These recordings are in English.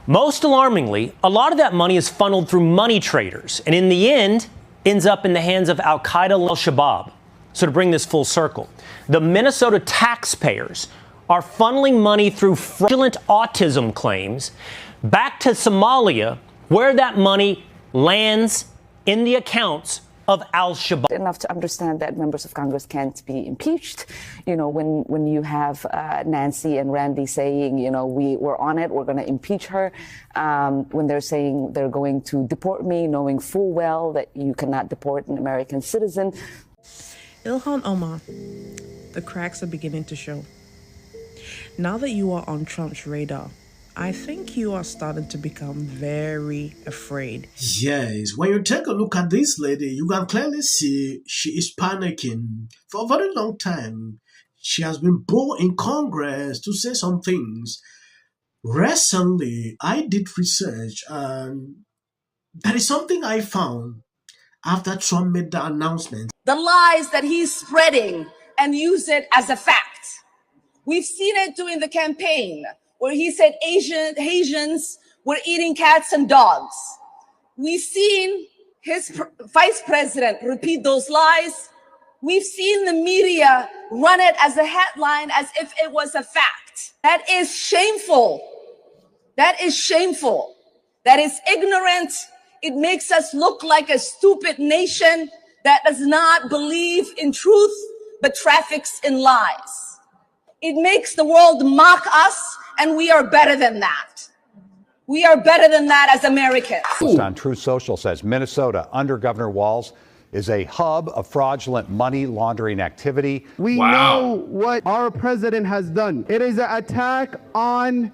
Most alarmingly, a lot of that money is funneled through money traders, and in the end, ends up in the hands of Al-Qaeda and Al-Shabaab. So to bring this full circle, the Minnesota taxpayers are funneling money through fraudulent autism claims back to Somalia, where that money lands in the accounts of Al-Shabaab. Enough to understand that members of Congress can't be impeached. You know, when you have Nancy and Randy saying, you know, we're on it, we're going to impeach her, when they're saying they're going to deport me, knowing full well that you cannot deport an American citizen. IIhan Omar, the cracks are beginning to show. Now that you are on Trump's radar, I think you are starting to become very afraid. Yes, when you take a look at this lady, you can clearly see she is panicking. For a very long time, she has been bold in Congress to say some things. Recently, I did research and there is something I found after Trump made the announcement. The lies that he's spreading and use it as a fact. We've seen it during the campaign, where he said Asians were eating cats and dogs. We've seen his vice president repeat those lies. We've seen the media run it as a headline as if it was a fact. That is shameful. That is shameful. That is ignorant. It makes us look like a stupid nation that does not believe in truth, but traffics in lies. It makes the world mock us, and we are better than that. We are better than that as Americans. On Truth Social says Minnesota, under Governor Walz, is a hub of fraudulent money laundering activity. We know what our president has done. It is an attack on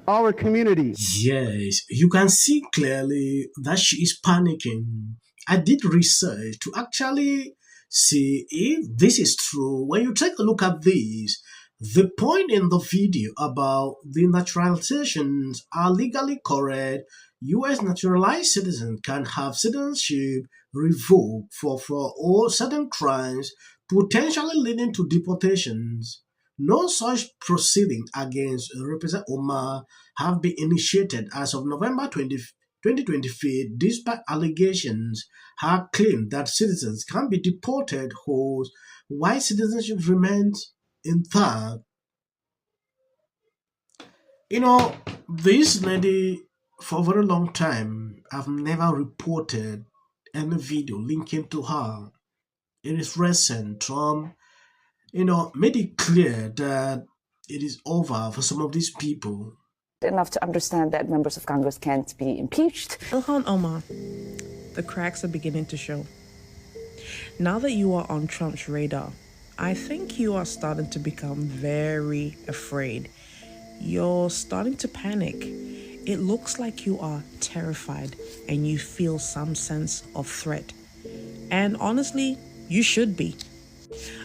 our community. Yes, you can see clearly that she is panicking. I did research to actually see if this is true. When you take a look at this, the point in the video about the naturalizations are legally correct. U.S. naturalized citizens can have citizenship revoked for all certain crimes, potentially leading to deportations. No such proceeding against Representative Omar have been initiated as of November 2023, despite allegations have claimed that citizens can be deported while citizenship remains intact. You know, this lady, for a very long time, I've never reported any video linking to her. It is recent. Trump, made it clear that it is over for some of these people. Enough to understand that members of Congress can't be impeached. IIhan Omar, the cracks are beginning to show. Now that you are on Trump's radar, I think you are starting to become very afraid. You're starting to panic. It looks like you are terrified and you feel some sense of threat. And honestly, you should be.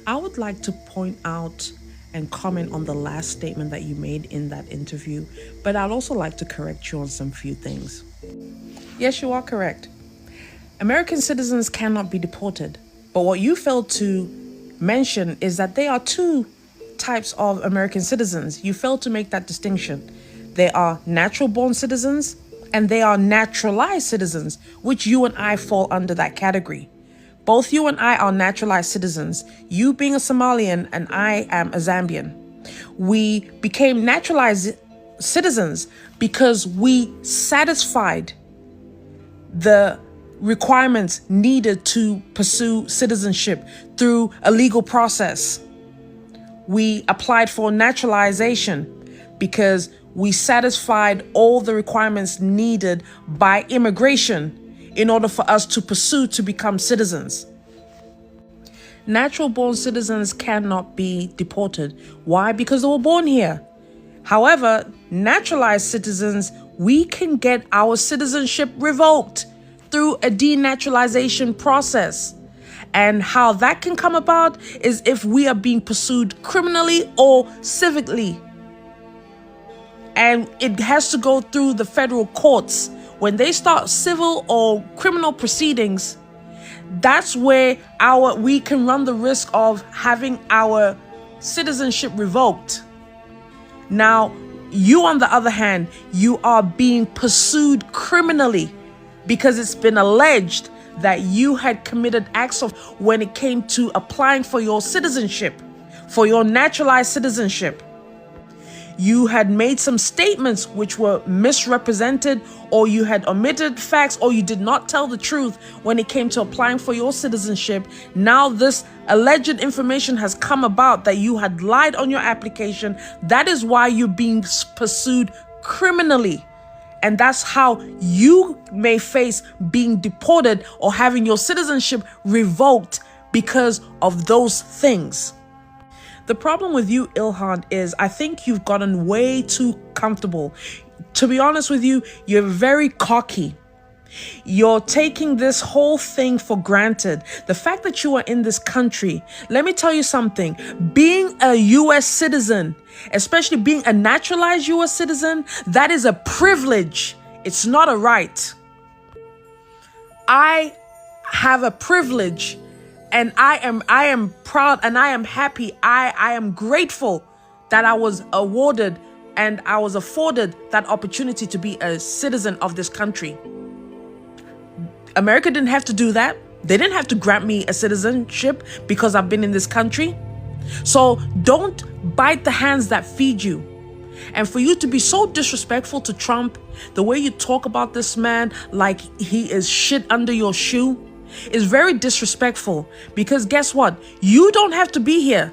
I would like to point out and comment on the last statement that you made in that interview, but I'd also like to correct you on some few things. Yes, you are correct. American citizens cannot be deported, but what you failed to mention is that there are two types of American citizens. You failed to make that distinction. There are natural-born citizens and they are naturalized citizens, which you and I fall under that category. Both you and I are naturalized citizens, you being a Somalian and I am a Zambian. We became naturalized citizens because we satisfied the requirements needed to pursue citizenship through a legal process. We applied for naturalization because we satisfied all the requirements needed by immigration in order for us to pursue to become citizens. Natural-born citizens cannot be deported. Why? Because they were born here. However, naturalized citizens, we can get our citizenship revoked through a denaturalization process. And how that can come about is if we are being pursued criminally or civically. And it has to go through the federal courts. When they start civil or criminal proceedings, that's where we can run the risk of having our citizenship revoked. Now, You, on the other hand, you are being pursued criminally because it's been alleged that you had committed acts of when it came to applying for your citizenship, for your naturalized citizenship. You had made some statements which were misrepresented, or you had omitted facts, or you did not tell the truth when it came to applying for your citizenship. Now this alleged information has come about that you had lied on your application. That is why you're being pursued criminally. And that's how you may face being deported or having your citizenship revoked because of those things. The problem with you, IIhan, is I think you've gotten way too comfortable. To be honest with you, you're very cocky. You're taking this whole thing for granted. The fact that you are in this country, let me tell you something. Being a U.S. citizen, especially being a naturalized U.S. citizen, that is a privilege. It's not a right. I have a privilege. And I am proud and I am happy. I am grateful that I was awarded and I was afforded that opportunity to be a citizen of this country. America didn't have to do that. They didn't have to grant me a citizenship because I've been in this country. So don't bite the hands that feed you. And for you to be so disrespectful to Trump, the way you talk about this man like he is shit under your shoe, is very disrespectful, because guess what? You don't have to be here.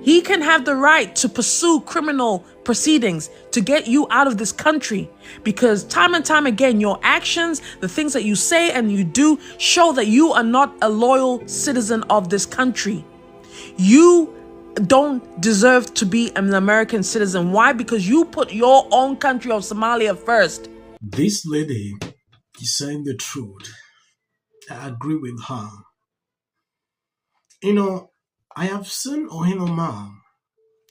He can have the right to pursue criminal proceedings to get you out of this country, because time and time again, your actions, the things that you say and you do show that you are not a loyal citizen of this country. You don't deserve to be an American citizen. Why? Because you put your own country of Somalia first. This lady is saying the truth. I agree with her. You know, I have seen IIhan Omar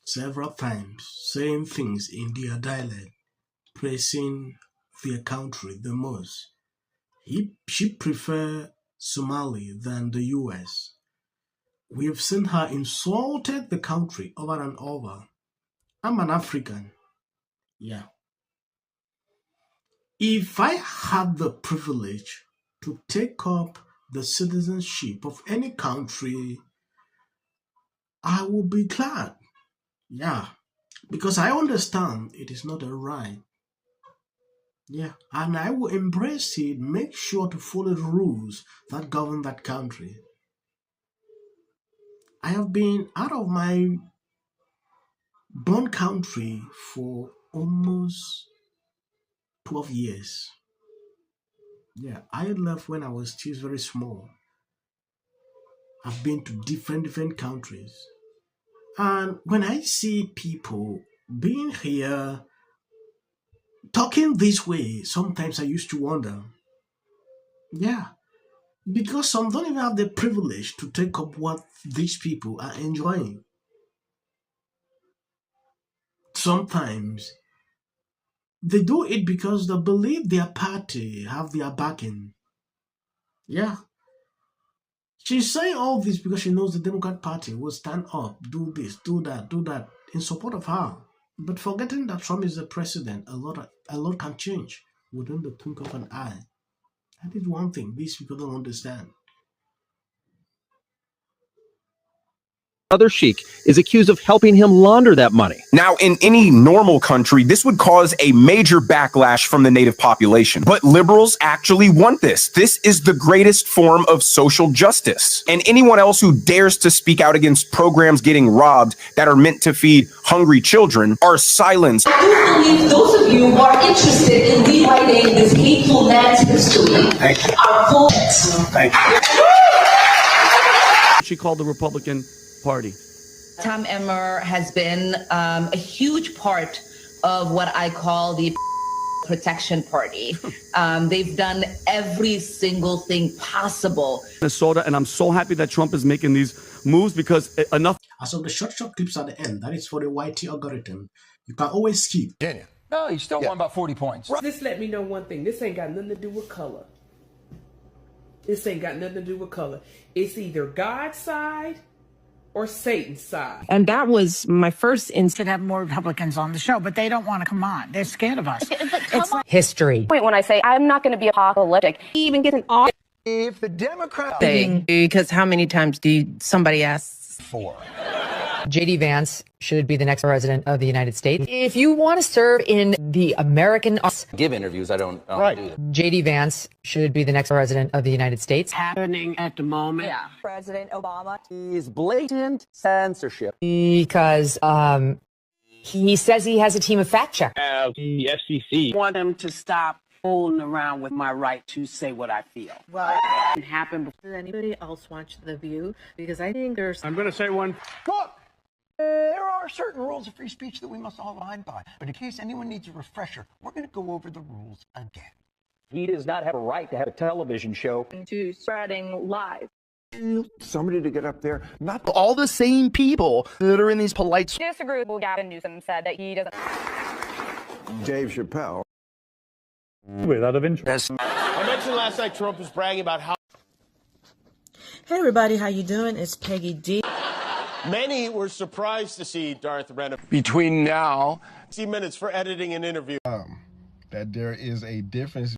several times saying things in their dialect, praising their country the most. She prefers Somali than the US. We have seen her insulted the country over and over. I'm an African. Yeah. If I had the privilege to take up the citizenship of any country, I would be glad. Yeah. Because I understand it is not a right. Yeah. And I will embrace it, make sure to follow the rules that govern that country. I have been out of my born country for almost 12 years. Yeah, I left when I was still very small. I've been to different countries. And when I see people being here, talking this way, sometimes I used to wonder. Yeah, because some don't even have the privilege to take up what these people are enjoying. Sometimes they do it because they believe their party have their backing. Yeah. She's saying all this because she knows the Democrat Party will stand up, do this, do that in support of her. But forgetting that Trump is the president, a lot can change within the blink of an eye. That is one thing these people don't understand. Other sheik is accused of helping him launder that money. Now, in any normal country, this would cause a major backlash from the native population. But liberals actually want this. This is the greatest form of social justice. And anyone else who dares to speak out against programs getting robbed that are meant to feed hungry children are silenced. I do believe those of you who are interested in rewriting this hateful narratives to me are poets. Thank you. She called the Republican Party. Tom Emmer has been a huge part of what I call the protection party. They've done every single thing possible. Minnesota, and I'm so happy that Trump is making these moves because enough. As of the short clips at the end, that is for the YT algorithm. You can always skip. Virginia. No, he still won about 40 points. This let me know one thing. This ain't got nothing to do with color. This ain't got nothing to do with color. It's either God's side or Satan's side. And that was my first instant. Should have more Republicans on the show, but they don't want to come on. They're scared of us. It's like history. Point when I say I'm not going to be apocalyptic. He even get an off If the Democrats thing, because how many times do somebody asks for? J.D. Vance should be the next president of the United States. If you want to serve in the American... Give interviews, I don't do that. J.D. Vance should be the next president of the United States. happening at the moment. Yeah. President Obama. He's blatant censorship. Because he says he has a team of fact checkers. The FCC. Want them to stop fooling around with my right to say what I feel. Well, it can happen before. Does anybody else watch The View? Because I think there's... I'm going to say one. Look, there are certain rules of free speech that we must all abide by. But in case anyone needs a refresher, we're going to go over the rules again. He does not have a right to have a television show. To spreading lies. Somebody to get up there, not all the same people that are in these polite... Disagree with what Gavin Newsom said that he doesn't... Dave Chappelle. Without of interest. I mentioned last night Trump was bragging about how... Hey everybody, how you doing? It's Peggy D. Many were surprised to see Darth Renner Between now... 60 minutes for editing an interview. That there is a difference